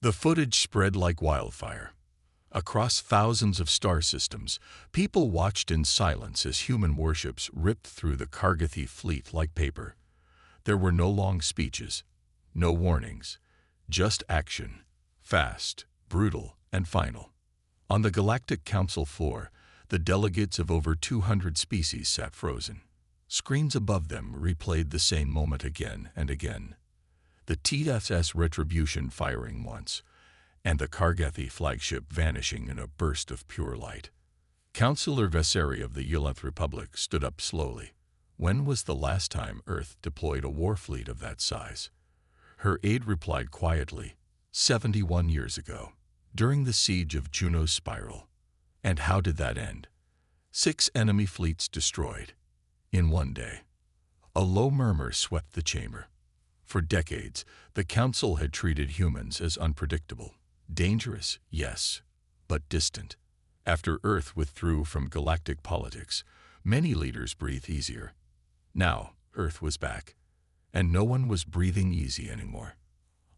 The footage spread like wildfire. Across thousands of star systems, people watched in silence as human warships ripped through the Kargathy fleet like paper. There were no long speeches, no warnings, just action, fast, brutal, and final. On the Galactic Council floor, the delegates of over 200 species sat frozen. Screens above them replayed the same moment again and again. The TSS Retribution firing once, and the Kargathy flagship vanishing in a burst of pure light. Councillor Veseri of the Yelloth Republic stood up slowly. When was the last time Earth deployed a war fleet of that size? Her aide replied quietly, 71 years ago, during the siege of Juno's Spiral. And how did that end? 6 enemy fleets destroyed. In one day. A low murmur swept the chamber. For decades, the Council had treated humans as unpredictable. Dangerous, yes, but distant. After Earth withdrew from galactic politics, many leaders breathed easier. Now, Earth was back, and no one was breathing easy anymore.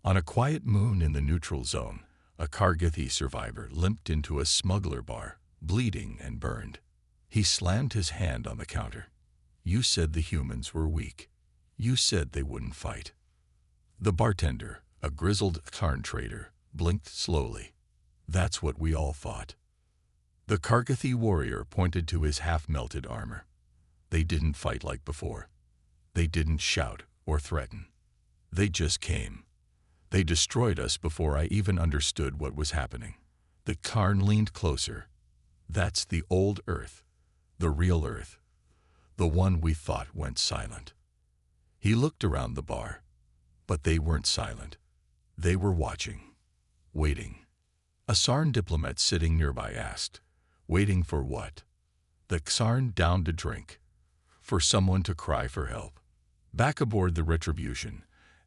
On a quiet moon in the neutral zone, a Kargathy survivor limped into a smuggler bar, bleeding and burned. He slammed his hand on the counter. You said the humans were weak. You said they wouldn't fight. The bartender, a grizzled Karn trader, blinked slowly. That's what we all thought. The Kargathy warrior pointed to his half-melted armor. They didn't fight like before. They didn't shout or threaten. They just came. They destroyed us before I even understood what was happening. The Karn leaned closer. That's the old Earth, the real Earth, the one we thought went silent. He looked around the bar, but they weren't silent. They were watching, waiting. A Xarn diplomat sitting nearby asked, waiting for what? The Xarn downed a drink. For someone to cry for help. Back aboard the Retribution,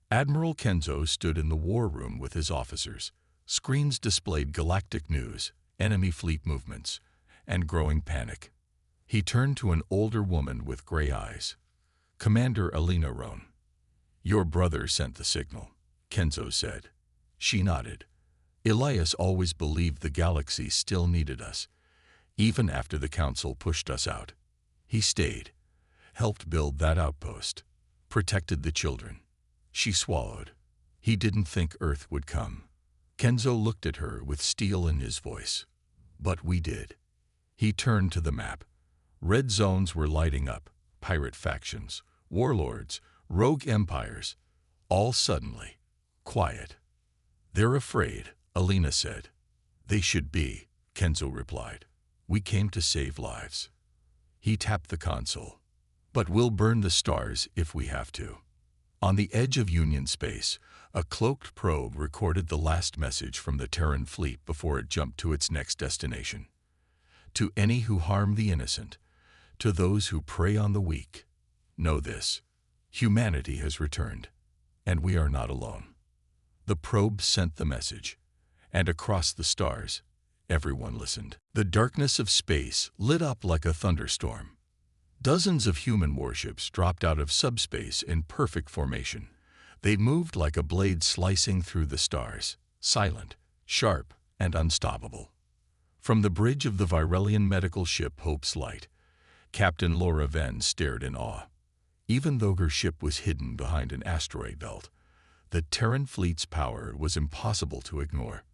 Admiral Kenzo stood in the war room with his officers. Screens displayed galactic news, enemy fleet movements, and growing panic. He turned to an older woman with gray eyes. Commander Alina Roan. Your brother sent the signal, Kenzo said. She nodded. Elias always believed the galaxy still needed us. Even after the Council pushed us out. He stayed, helped build that outpost, protected the children. She swallowed. He didn't think Earth would come. Kenzo looked at her with steel in his voice. But we did. He turned to the map. Red zones were lighting up, pirate factions, warlords, rogue empires, all suddenly quiet. They're afraid, Alina said. They should be, Kenzo replied. We came to save lives. He tapped the console. But we'll burn the stars if we have to. On the edge of Union space, a cloaked probe recorded the last message from the Terran fleet before it jumped to its next destination. To any who harm the innocent, to those who prey on the weak, know this. Humanity has returned, and we are not alone. The probe sent the message, and across the stars, everyone listened. The darkness of space lit up like a thunderstorm. Dozens of human warships dropped out of subspace in perfect formation. They moved like a blade slicing through the stars, silent, sharp, and unstoppable. From the bridge of the Virelian medical ship Hope's Light, Captain Laura Venn stared in awe. Even though her ship was hidden behind an asteroid belt, the Terran fleet's power was impossible to ignore.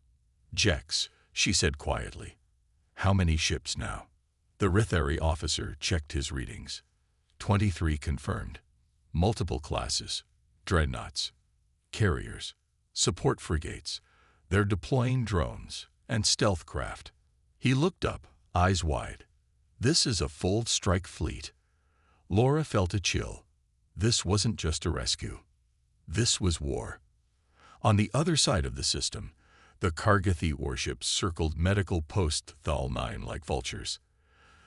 Jex, she said quietly. How many ships now? The Rithari officer checked his readings. 23 confirmed. Multiple classes, dreadnoughts, carriers, support frigates. They're deploying drones and stealth craft. He looked up, eyes wide. This is a full strike fleet. Laura felt a chill. This wasn't just a rescue. This was war. On the other side of the system, the Kargathy warships circled medical post Thal 9 like vultures.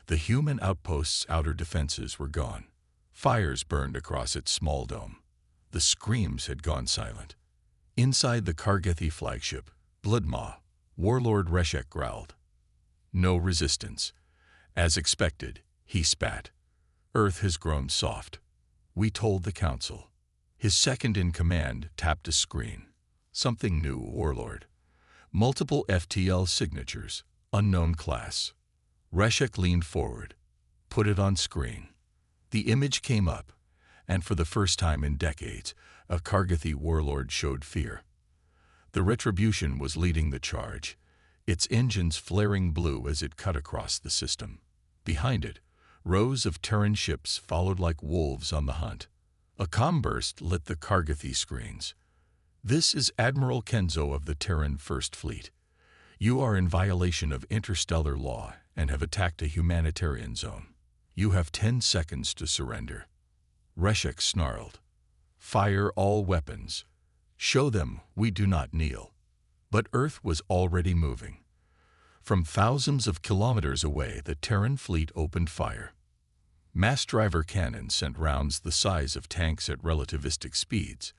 The human outpost's outer defenses were gone. Fires burned across its small dome. The screams had gone silent. Inside the Kargathy flagship, Bloodmaw, Warlord Reshek growled. No resistance. As expected, he spat. Earth has grown soft. We told the Council. His second-in-command tapped a screen. Something new, Warlord. Multiple FTL signatures, unknown class. Reshek leaned forward, put it on screen. The image came up, and for the first time in decades, a Kargathi warlord showed fear. The Retribution was leading the charge, its engines flaring blue as it cut across the system. Behind it, rows of Terran ships followed like wolves on the hunt. A comm burst lit the Kargathi screens. "This is Admiral Kenzo of the Terran First Fleet. You are in violation of interstellar law and have attacked a humanitarian zone. You have 10 seconds to surrender." Reshek snarled. "Fire all weapons. Show them we do not kneel." But Earth was already moving. From thousands of kilometers away, the Terran fleet opened fire. Mass driver cannons sent rounds the size of tanks at relativistic speeds.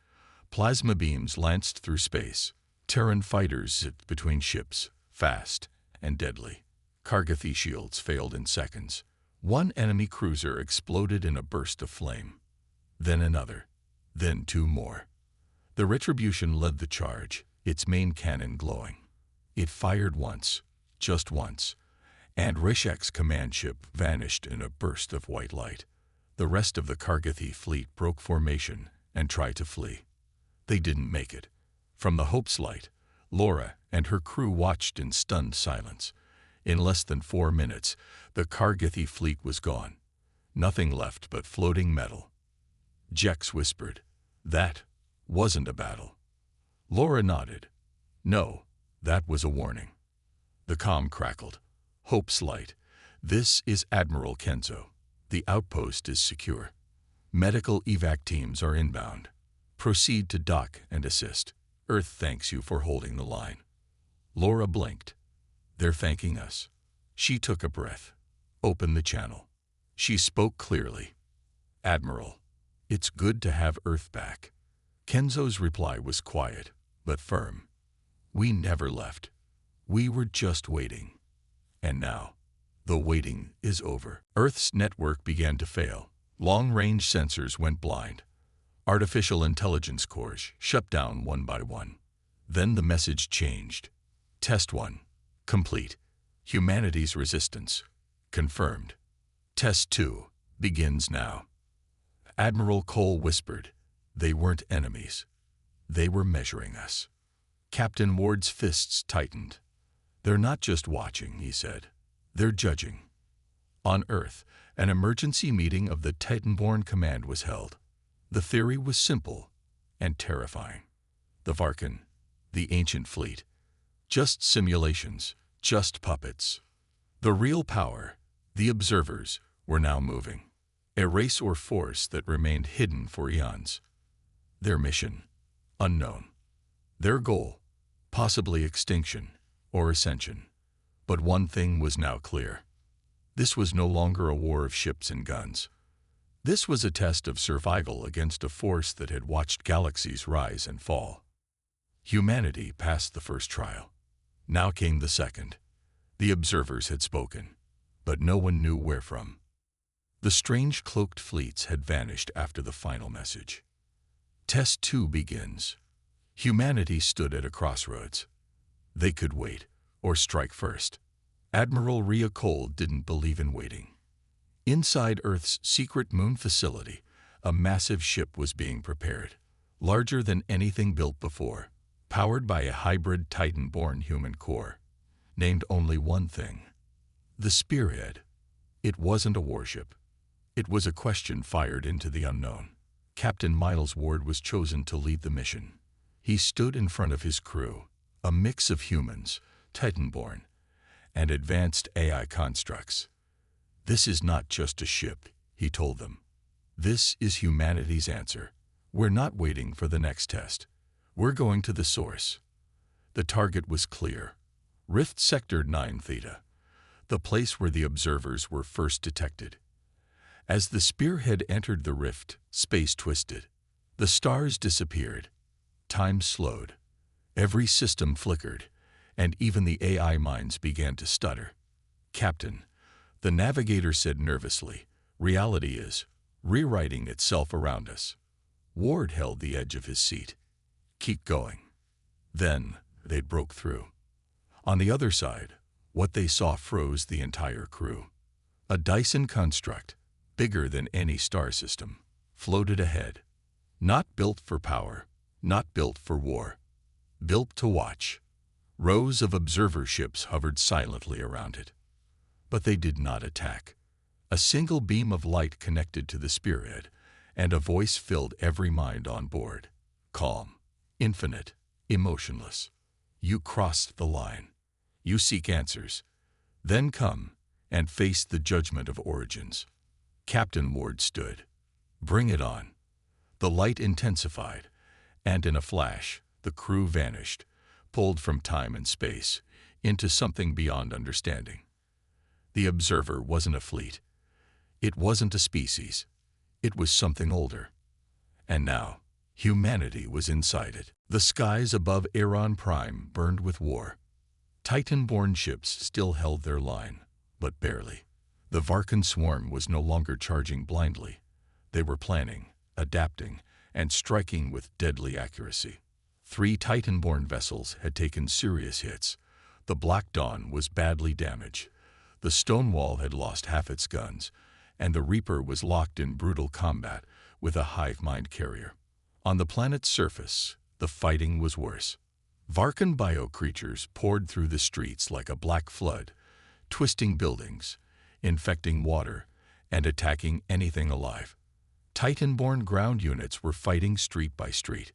Plasma beams lanced through space. Terran fighters zipped between ships, fast and deadly. Kargathi shields failed in seconds. One enemy cruiser exploded in a burst of flame. Then another. Then two more. The Retribution led the charge, its main cannon glowing. It fired once, just once, and Reshek's command ship vanished in a burst of white light. The rest of the Kargathi fleet broke formation and tried to flee. They didn't make it. From the Hope's light, Laura and her crew watched in stunned silence. In less than 4 minutes, the Kargathi fleet was gone. Nothing left but floating metal. Jex whispered, "That wasn't a battle." Laura nodded. "No, that was a warning." The comm crackled. "Hope's light. This is Admiral Kenzo. The outpost is secure. Medical evac teams are inbound. Proceed to dock and assist. Earth thanks you for holding the line." Laura blinked. "They're thanking us." She took a breath. Opened the channel. She spoke clearly. "Admiral, it's good to have Earth back." Kenzo's reply was quiet, but firm. "We never left. We were just waiting. And now, the waiting is over." Earth's network began to fail. Long-range sensors went blind. Artificial intelligence cores shut down one by one. Then the message changed. "Test 1. Complete. Humanity's resistance. Confirmed. Test 2. Begins now." Admiral Cole whispered, "They weren't enemies. They were measuring us." Captain Ward's fists tightened. "They're not just watching," he said. "They're judging." On Earth, an emergency meeting of the Titan-born command was held. The theory was simple and terrifying. The Varkan, the ancient fleet, just simulations, just puppets. The real power, the observers, were now moving. A race or force that remained hidden for eons. Their mission, unknown. Their goal, possibly extinction or ascension. But one thing was now clear. This was no longer a war of ships and guns. This was a test of survival against a force that had watched galaxies rise and fall. Humanity passed the first trial. Now came the second. The observers had spoken, but no one knew where from. The strange cloaked fleets had vanished after the final message. Test 2 begins. Humanity stood at a crossroads. They could wait, or strike first. Admiral Rhea Cole didn't believe in waiting. Inside Earth's secret moon facility, a massive ship was being prepared, larger than anything built before, powered by a hybrid Titan-born human core, named only one thing: the Spearhead. It wasn't a warship. It was a question fired into the unknown. Captain Miles Ward was chosen to lead the mission. He stood in front of his crew, a mix of humans, Titan-born, and advanced AI constructs. "This is not just a ship," he told them. "This is humanity's answer. We're not waiting for the next test. We're going to the source." The target was clear. Rift Sector 9 Theta, the place where the observers were first detected. As the Spearhead entered the rift, space twisted. The stars disappeared. Time slowed. Every system flickered, and even the AI minds began to stutter. "Captain," the navigator said nervously, "reality is rewriting itself around us." Ward held the edge of his seat. "Keep going." Then they broke through. On the other side, what they saw froze the entire crew. A Dyson construct, bigger than any star system, floated ahead. Not built for power, not built for war. Built to watch. Rows of observer ships hovered silently around it. But they did not attack. A single beam of light connected to the spearhead, and a voice filled every mind on board. Calm, infinite, emotionless. You crossed the line. You seek answers. Then come and face the judgment of origins. Captain Ward stood. Bring it on. The light intensified, and in a flash, the crew vanished, pulled from time and space, into something beyond understanding. The observer wasn't a fleet. It wasn't a species. It was something older. And now, humanity was inside it. The skies above Aeron Prime burned with war. Titan-born ships still held their line, but barely. The Varkan swarm was no longer charging blindly. They were planning, adapting, and striking with deadly accuracy. 3 Titan-born vessels had taken serious hits. The Black Dawn was badly damaged. The Stonewall had lost half its guns, and the Reaper was locked in brutal combat with a hive mind carrier. On the planet's surface, the fighting was worse. Varkan bio-creatures poured through the streets like a black flood, twisting buildings, infecting water, and attacking anything alive. Titan-born ground units were fighting street by street.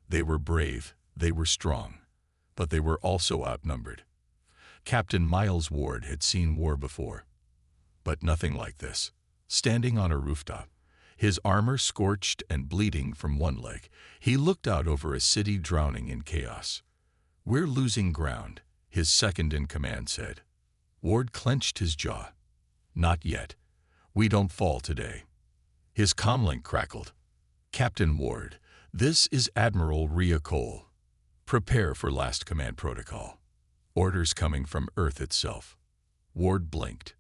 They were brave, they were strong, but they were also outnumbered. Captain Miles Ward had seen war before, but nothing like this. Standing on a rooftop, his armor scorched and bleeding from one leg, he looked out over a city drowning in chaos. We're losing ground, his second-in-command said. Ward clenched his jaw. Not yet. We don't fall today. His comlink crackled. Captain Ward, this is Admiral Rhea Cole. Prepare for last command protocol. Orders coming from Earth itself. Ward blinked.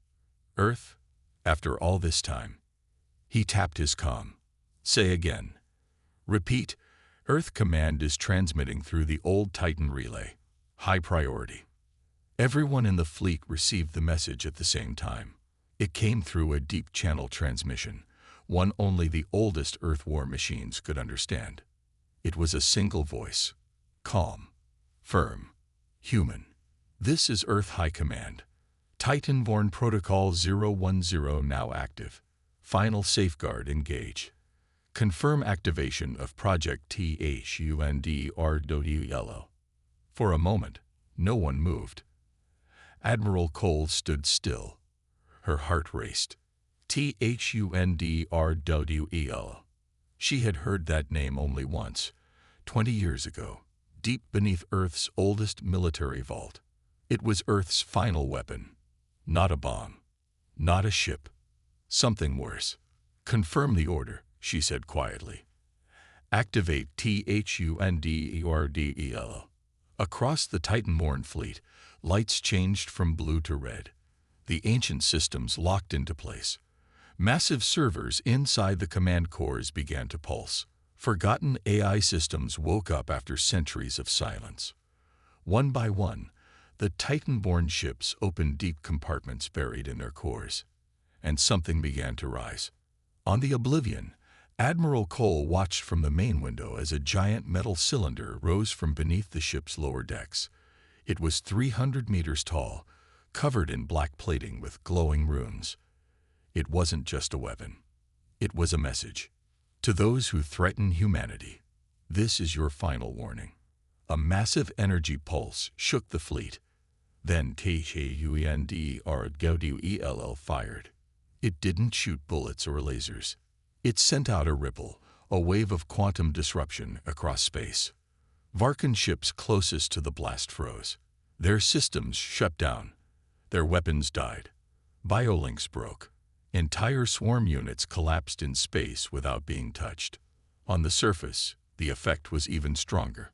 Earth? After all this time? He tapped his comm. Say again. Repeat. Earth command is transmitting through the old Titan relay. High priority. Everyone in the fleet received the message at the same time. It came through a deep channel transmission, one only the oldest Earth war machines could understand. It was a single voice. Calm. Firm. Human. This is Earth High Command. Titan-born Protocol 010 now active. Final safeguard engage. Confirm activation of Project THUNDRWELO. For a moment, no one moved. Admiral Cole stood still. Her heart raced. THUNDRWELO. She had heard that name only once, 20 years ago, deep beneath Earth's oldest military vault. It was Earth's final weapon. Not a bomb. Not a ship. Something worse. Confirm the order, she said quietly. Activate THUNDERDELO. Across the Titan-born fleet, lights changed from blue to red. The ancient systems locked into place. Massive servers inside the command cores began to pulse. Forgotten AI systems woke up after centuries of silence. One by one, the Titan-born ships opened deep compartments buried in their cores, and something began to rise. On the Oblivion, Admiral Cole watched from the main window as a giant metal cylinder rose from beneath the ship's lower decks. It was 300 meters tall, covered in black plating with glowing runes. It wasn't just a weapon. It was a message. To those who threaten humanity, this is your final warning. A massive energy pulse shook the fleet. Then THUNDRWELO fired. It didn't shoot bullets or lasers. It sent out a ripple, a wave of quantum disruption across space. Varkan ships closest to the blast froze. Their systems shut down. Their weapons died. Biolinks broke. Entire swarm units collapsed in space without being touched. On the surface, the effect was even stronger.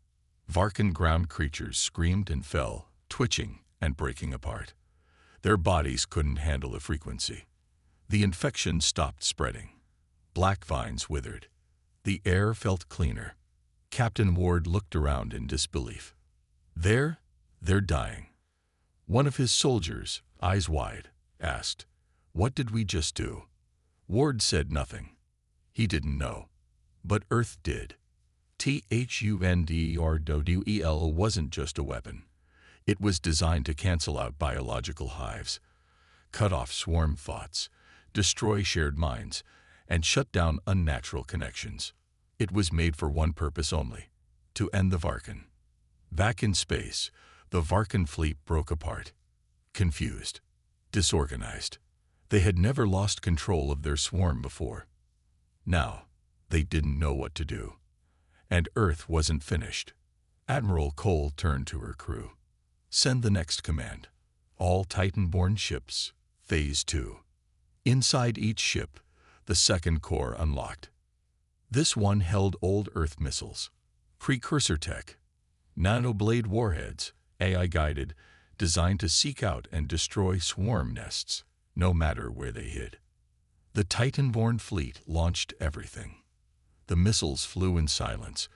Varkan ground creatures screamed and fell, twitching and breaking apart. Their bodies couldn't handle the frequency. The infection stopped spreading. Black vines withered. The air felt cleaner. Captain Ward looked around in disbelief. They're dying. One of his soldiers, eyes wide, asked, "What did we just do?" Ward said nothing. He didn't know. But Earth did. THUNDERWEL wasn't just a weapon. It was designed to cancel out biological hives, cut off swarm thoughts, destroy shared minds, and shut down unnatural connections. It was made for one purpose only: to end the Varkan. Back in space, the Varkan fleet broke apart. Confused. Disorganized. They had never lost control of their swarm before. Now, they didn't know what to do. And Earth wasn't finished. Admiral Cole turned to her crew. "Send the next command. All Titan-borne ships, Phase 2. Inside each ship, the second core unlocked. This one held old Earth missiles, precursor tech, nanoblade warheads, AI-guided, designed to seek out and destroy swarm nests, no matter where they hid. The Titan-borne fleet launched everything. The missiles flew in silence,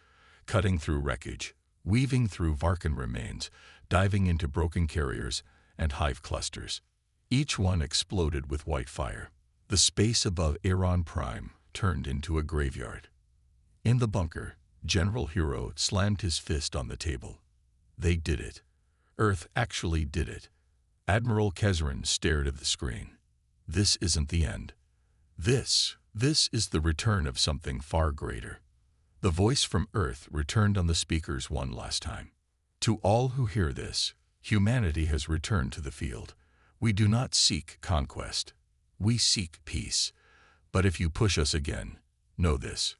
cutting through wreckage, weaving through Varkan remains, diving into broken carriers and hive clusters. Each one exploded with white fire. The space above Aeron Prime turned into a graveyard. In the bunker, General Hero slammed his fist on the table. They did it. Earth actually did it. Admiral Kezran stared at the screen. This isn't the end. This is the return of something far greater. The voice from Earth returned on the speakers one last time. To all who hear this, humanity has returned to the field. We do not seek conquest. We seek peace. But if you push us again, know this: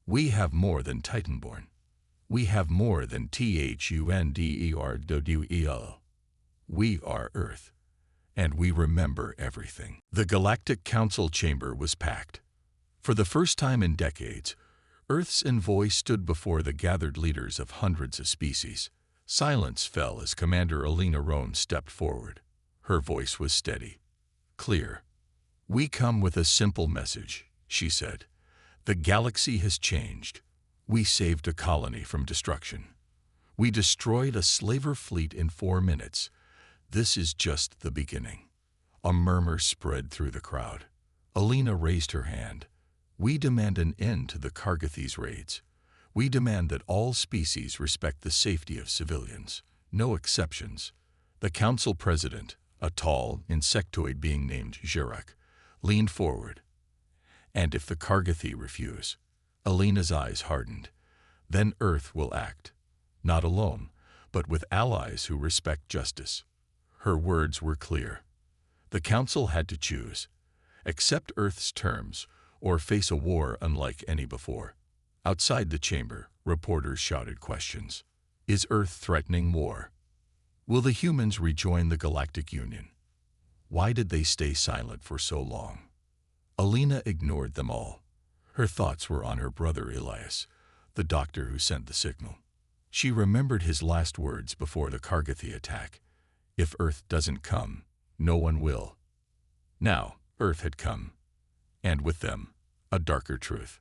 we have more than Titanborn. We have more than THUNDERWEL. We are Earth, and we remember everything. The Galactic Council chamber was packed. For the first time in decades, Earth's envoy stood before the gathered leaders of hundreds of species. Silence fell as Commander Alina Roan stepped forward. Her voice was steady, clear. "We come with a simple message," she said. "The galaxy has changed. We saved a colony from destruction. We destroyed a slaver fleet in 4 minutes. This is just the beginning." A murmur spread through the crowd. Alina raised her hand. "We demand an end to the Kargathi's raids. We demand that all species respect the safety of civilians. No exceptions." The council president, a tall insectoid being named Jirak, leaned forward. "And if the Kargathi refuse?" Alina's eyes hardened. "Then Earth will act. Not alone, but with allies who respect justice." Her words were clear. The council had to choose: accept Earth's terms or face a war unlike any before. Outside the chamber, reporters shouted questions. Is Earth threatening war? Will the humans rejoin the Galactic Union? Why did they stay silent for so long? Alina ignored them all. Her thoughts were on her brother Elias, the doctor who sent the signal. She remembered his last words before the Kargathi attack: "If Earth doesn't come, no one will." Now, Earth had come. And with them, a darker truth.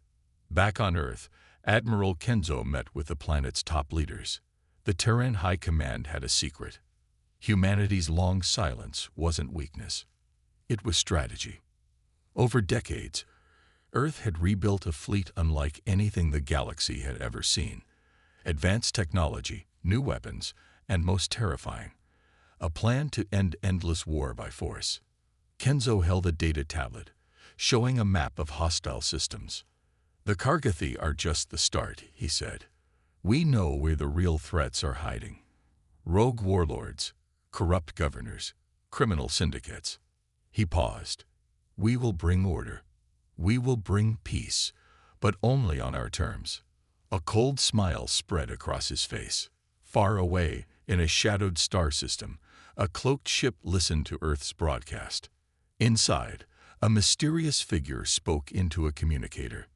Back on Earth, Admiral Kenzo met with the planet's top leaders. The Terran High Command had a secret. Humanity's long silence wasn't weakness. It was strategy. Over decades, Earth had rebuilt a fleet unlike anything the galaxy had ever seen. Advanced technology, new weapons, and most terrifying, a plan to end endless war by force. Kenzo held a data tablet, showing a map of hostile systems. "The Kargathi are just the start," he said. "We know where the real threats are hiding. Rogue warlords, corrupt governors, criminal syndicates." He paused. "We will bring order. We will bring peace, but only on our terms." A cold smile spread across his face. Far away, in a shadowed star system, a cloaked ship listened to Earth's broadcast. Inside, a mysterious figure spoke into a communicator.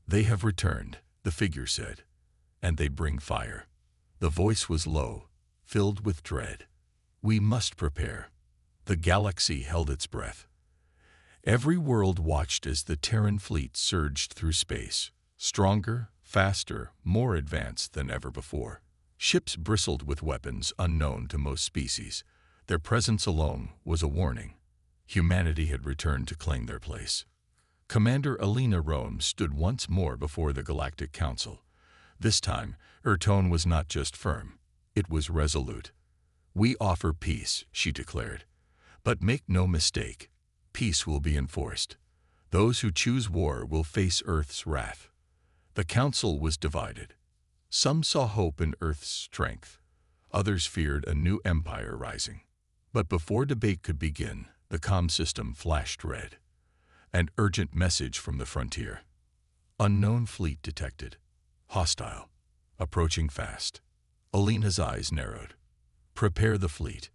"They have returned," the figure said, "and they bring fire." The voice was low, filled with dread. "We must prepare." The galaxy held its breath. Every world watched as the Terran fleet surged through space, stronger, faster, more advanced than ever before. Ships bristled with weapons unknown to most species, Their presence alone was a warning. Humanity had returned to claim their place. Commander Alina Rome stood once more before the Galactic Council. This time, her tone was not just firm. It was resolute. "We offer peace," she declared. "But make no mistake, peace will be enforced. Those who choose war will face Earth's wrath." The Council was divided. Some saw hope in Earth's strength. Others feared a new empire rising. But before debate could begin, the comm system flashed red. An urgent message from the frontier. "Unknown fleet detected. Hostile. Approaching fast." Alina's eyes narrowed. "Prepare the fleet."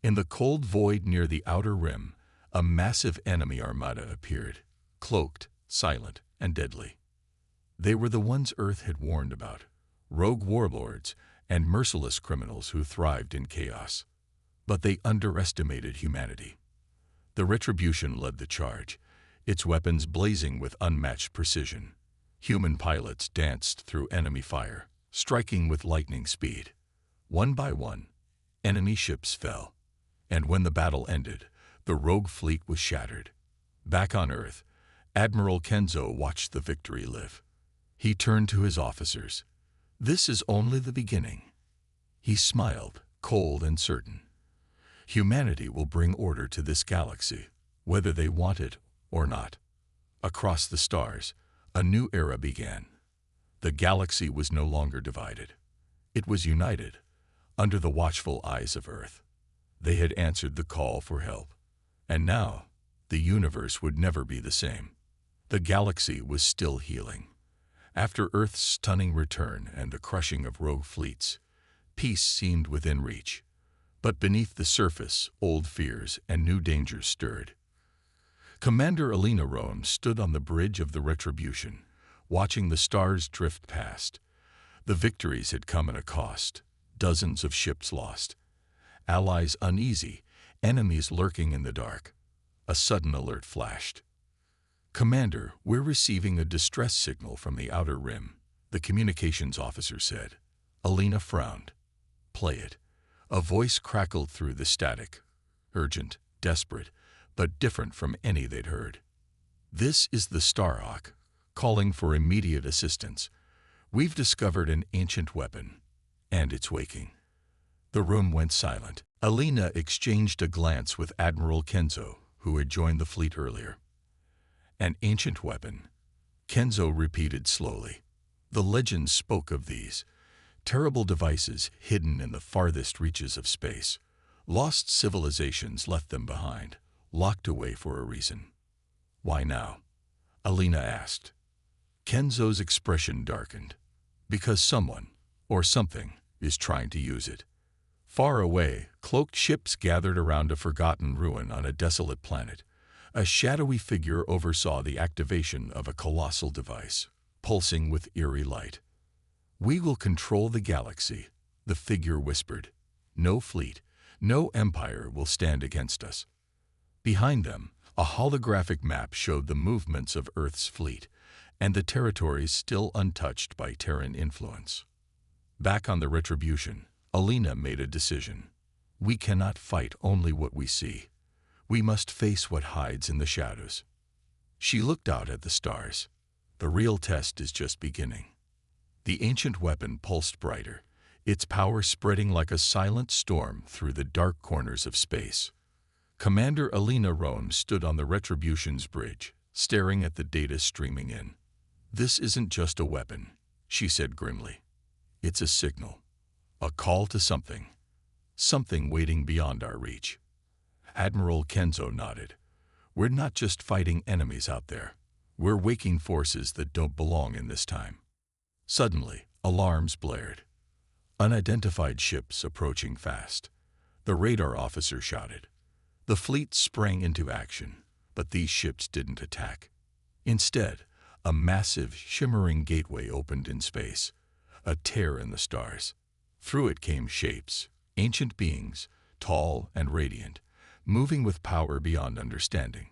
In the cold void near the outer rim, a massive enemy armada appeared, cloaked, silent, and deadly. They were the ones Earth had warned about, rogue warlords and merciless criminals who thrived in chaos. But they underestimated humanity. The Retribution led the charge, its weapons blazing with unmatched precision. Human pilots danced through enemy fire, striking with lightning speed. One by one, enemy ships fell. And when the battle ended, the rogue fleet was shattered. Back on Earth, Admiral Kenzo watched the victory live. He turned to his officers. "This is only the beginning." He smiled, cold and certain. "Humanity will bring order to this galaxy, whether they want it or not." Across the stars, a new era began. The galaxy was no longer divided. It was united, under the watchful eyes of Earth. They had answered the call for help. And now, the universe would never be the same. The galaxy was still healing. After Earth's stunning return and the crushing of rogue fleets, peace seemed within reach. But beneath the surface, old fears and new dangers stirred. Commander Alina Rome stood on the bridge of the Retribution, watching the stars drift past. The victories had come at a cost, dozens of ships lost, allies uneasy, enemies lurking in the dark. A sudden alert flashed. "Commander, we're receiving a distress signal from the outer rim," the communications officer said. Alina frowned. "Play it." A voice crackled through the static, urgent, desperate, but different from any they'd heard. "This is the Starhawk, calling for immediate assistance. We've discovered an ancient weapon, and it's waking." The room went silent. Alina exchanged a glance with Admiral Kenzo, who had joined the fleet earlier. "An ancient weapon," Kenzo repeated slowly. The legends spoke of these, terrible devices hidden in the farthest reaches of space. Lost civilizations left them behind, locked away for a reason. "Why now?" Alina asked. Kenzo's expression darkened. "Because someone, or something, is trying to use it." Far away, cloaked ships gathered around a forgotten ruin on a desolate planet. A shadowy figure oversaw the activation of a colossal device, pulsing with eerie light. "We will control the galaxy," the figure whispered. "No fleet, no empire will stand against us." Behind them, a holographic map showed the movements of Earth's fleet and the territories still untouched by Terran influence. Back on the Retribution, Alina made a decision. "We cannot fight only what we see. We must face what hides in the shadows." She looked out at the stars. "The real test is just beginning." The ancient weapon pulsed brighter, its power spreading like a silent storm through the dark corners of space. Commander Alina Rome stood on the Retribution's bridge, staring at the data streaming in. "This isn't just a weapon," she said grimly. "It's a signal, a call to something, something waiting beyond our reach." Admiral Kenzo nodded. "We're not just fighting enemies out there. We're waking forces that don't belong in this time." Suddenly, alarms blared. Unidentified ships approaching fast. The radar officer shouted. The fleet sprang into action, but these ships didn't attack. Instead, a massive, shimmering gateway opened in space, a tear in the stars. Through it came shapes, ancient beings, tall and radiant, moving with power beyond understanding.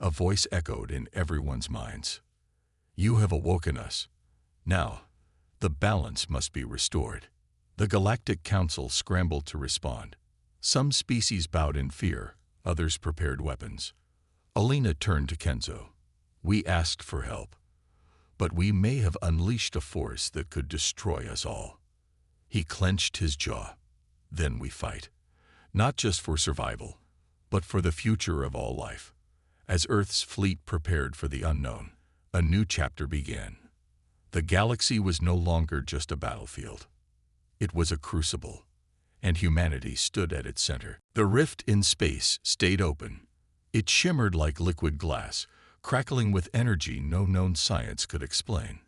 A voice echoed in everyone's minds. "You have awoken us. Now, the balance must be restored." The Galactic Council scrambled to respond. Some species bowed in fear, others prepared weapons. Alina turned to Kenzo. We asked for help, but we may have unleashed a force that could destroy us all. He clenched his jaw. Then we fight. Not just for survival, but for the future of all life. As Earth's fleet prepared for the unknown, a new chapter began. The galaxy was no longer just a battlefield. It was a crucible, and humanity stood at its center. The rift in space stayed open. It shimmered like liquid glass, crackling with energy no known science could explain.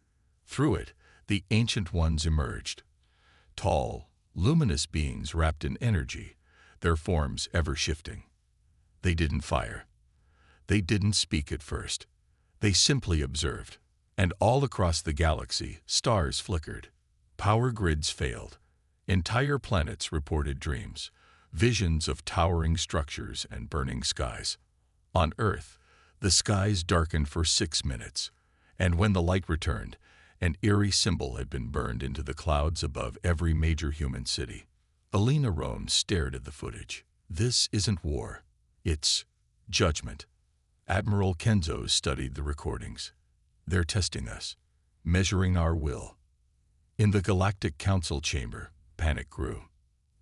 Through it, the Ancient Ones emerged. Tall, luminous beings wrapped in energy, their forms ever shifting. They didn't fire. They didn't speak at first. They simply observed. And all across the galaxy, stars flickered. Power grids failed. Entire planets reported dreams, visions of towering structures and burning skies. On Earth, the skies darkened for 6 minutes, and when the light returned, an eerie symbol had been burned into the clouds above every major human city. Alina Rome stared at the footage. This isn't war. It's judgment. Admiral Kenzo studied the recordings. They're testing us, measuring our will. In the Galactic Council chamber, panic grew.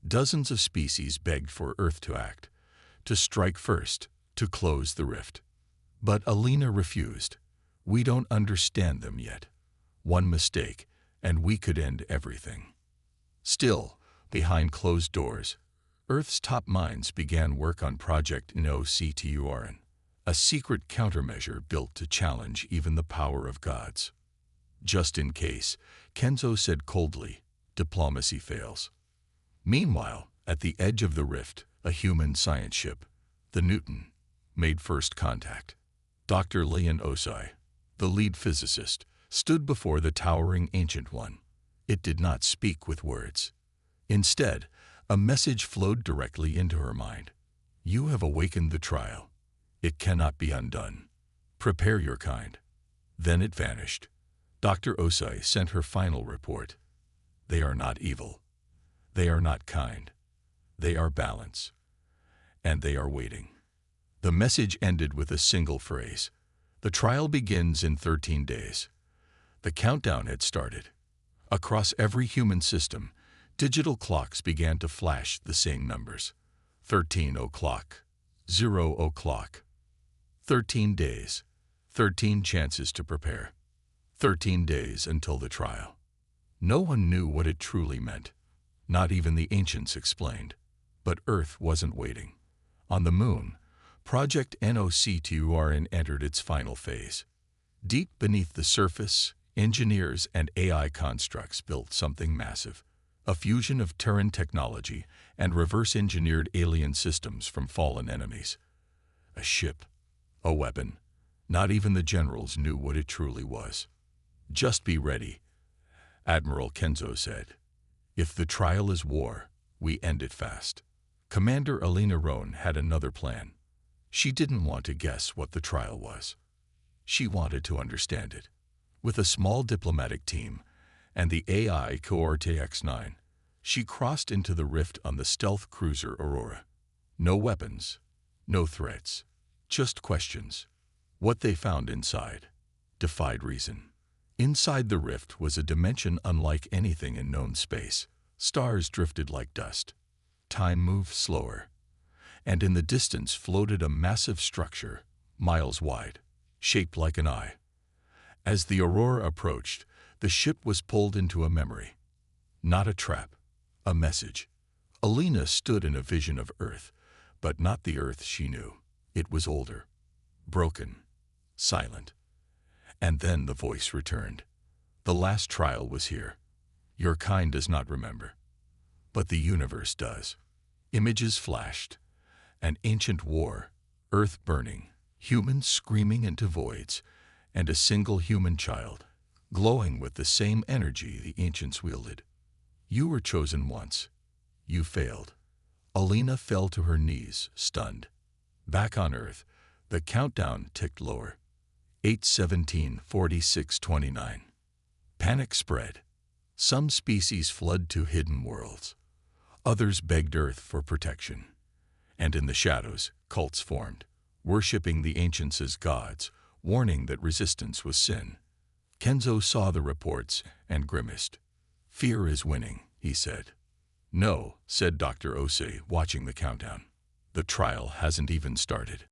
Dozens of species begged for Earth to act, to strike first, to close the rift. But Alina refused. We don't understand them yet. One mistake, and we could end everything. Still, behind closed doors, Earth's top minds began work on Project NOCTURN, a secret countermeasure built to challenge even the power of gods. Just in case, Kenzo said coldly, diplomacy fails. Meanwhile, at the edge of the rift, a human science ship, the Newton, made first contact. Dr. Leon Osai, the lead physicist, stood before the towering Ancient One. It did not speak with words. Instead, a message flowed directly into her mind. You have awakened the trial. It cannot be undone. Prepare your kind. Then it vanished. Dr. Osai sent her final report. They are not evil. They are not kind. They are balance. And they are waiting. The message ended with a single phrase. The trial begins in 13 days. The countdown had started. Across every human system, digital clocks began to flash the same numbers. 13 o'clock, 0 o'clock. 13 days, 13 chances to prepare. 13 days until the trial. No one knew what it truly meant. Not even the ancients explained. But Earth wasn't waiting. On the moon, Project NOCTURN entered its final phase. Deep beneath the surface, engineers and AI constructs built something massive. A fusion of Terran technology and reverse-engineered alien systems from fallen enemies. A ship, a weapon. Not even the generals knew what it truly was. Just be ready, Admiral Kenzo said. If the trial is war, we end it fast. Commander Alina Roan had another plan. She didn't want to guess what the trial was. She wanted to understand it. With a small diplomatic team and the AI cohort X9, she crossed into the rift on the stealth cruiser Aurora. No weapons, no threats, just questions. What they found inside defied reason. Inside the rift was a dimension unlike anything in known space. Stars drifted like dust. Time moved slower. And in the distance floated a massive structure, miles wide, shaped like an eye. As the Aurora approached, the ship was pulled into a memory. Not a trap, a message. Alina stood in a vision of Earth, but not the Earth she knew. It was older, broken, silent. And then the voice returned. The last trial was here. Your kind does not remember. But the universe does. Images flashed. An ancient war, Earth burning, humans screaming into voids, and a single human child, glowing with the same energy the ancients wielded. You were chosen once. You failed. Alina fell to her knees, stunned. Back on Earth, the countdown ticked lower. 8/17/46/29. Panic spread. Some species fled to hidden worlds. Others begged Earth for protection. And in the shadows, cults formed, worshipping the ancients as gods, warning that resistance was sin. Kenzo saw the reports and grimaced. "Fear is winning," he said. "No," said Dr. Osei, watching the countdown. "The trial hasn't even started."